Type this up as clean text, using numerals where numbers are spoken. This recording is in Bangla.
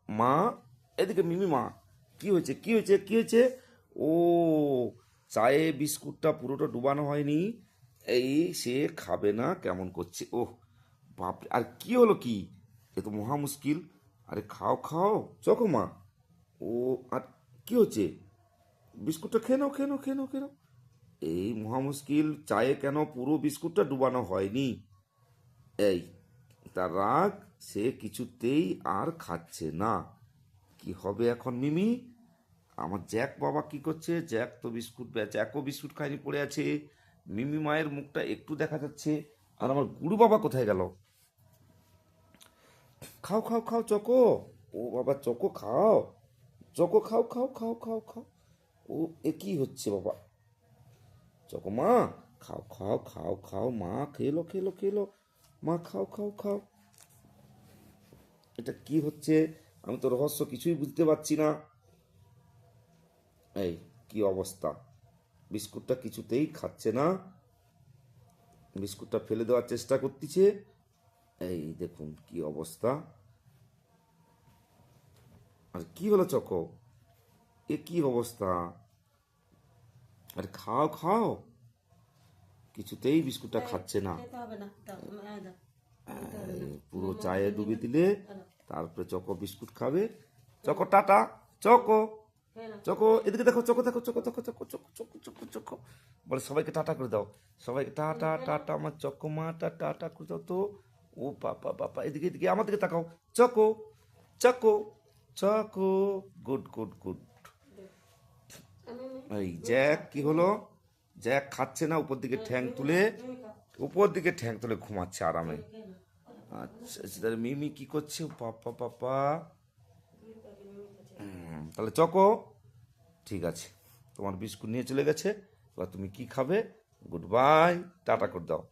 মা, এদিকে মিমি মা, কি হয়েছে কি হয়েছে কি হয়েছে? ও, চায়ে বিস্কুটটা পুরোটা ডুবানো হয়নি, এই সে খাবে না কেমন করছে। ওহ বাপরে, আর কি হলো কি? এ তো মহা মুশকিল। আরে খাও খাও, চকো মা। ও, আর কি হচ্ছে? বিস্কুটটা খেয়ে নাও খেয়ে নাও খেয়ে নাও খেয়ে নাও। এই মহা মুশকিল, চায়ে কেন পুরো বিস্কুটটা ডুবানো হয়নি? এই, তার রাগ, সে কিছুতেই আর খাচ্ছে না। কি হবে এখন মিমি? আমার জ্যাক বাবা কি করছে? জ্যাক তো বিস্কুট, জ্যাকও বিস্কুট খায়নি, পড়ে আছে। মিমি মায়ের মুখটা একটু দেখা যাচ্ছে। আর আমার গুরু বাবা কোথায় গেল? খাও খাও খাও চকো। ও বাবা, চকো খাও, চকো খাও খাও খাও খাও খাও। ও, এ কি হচ্ছে বাবা? চকো মা, খাও খাও খাও খাও মা, খেলো খেলো খেলো, মা খাও খাও খাও। এটা কি হচ্ছে? আমি তো রহস্য কিছুই বুঝতে পারছি না। এই, কি অবস্থা? বিস্কুটটা কিছুতেই খাচ্ছে না, বিস্কুটটা ফেলে দেওয়ার চেষ্টা করতেছে। এই দেখুন কি অবস্থা। আর কি হলো চকো? এ কি অবস্থা? আরে খাও খাও, কিছুতেই বিস্কুটটা খাচ্ছে না। খেতে হবে না, দাও, দাও, খেতে হবে না। পুরো চায়ে মাকে ডুবে দিবে, দিলে দাও, তারপরে চকো বিস্কুট খাবে। চকো টাটা, চকো, খেয়ে নাও। চকো এদিকে দেখো, চকো দেখো, choco choco choco choco choco choco choco. বলে সবাইকে টাটা করে দাও, সবাইকে টাটা টাটা, আমার চকো মা টাটা টাটা করে দাও তো। ও বাবা বাবা, এদিকে এদিকে আমার দিকে তাকাও। Choco, choco, choco, good good good. এই জ্যাক কি হলো? জ্যাক খাচ্ছে না, উপর দিকে ঠ্যাং তুলে, উপর দিকে ঠ্যাং তুলে ঘুমাচ্ছে আরামে। আচ্ছা আচ্ছা, তাহলে মিমি কি করছে? পাপা পাপা, তাহলে চকো, ঠিক আছে, তোমার বিস্কুট নিয়ে চলে গেছে, এবার তুমি কি খাবে? গুড বাই, টাটা করে দাও।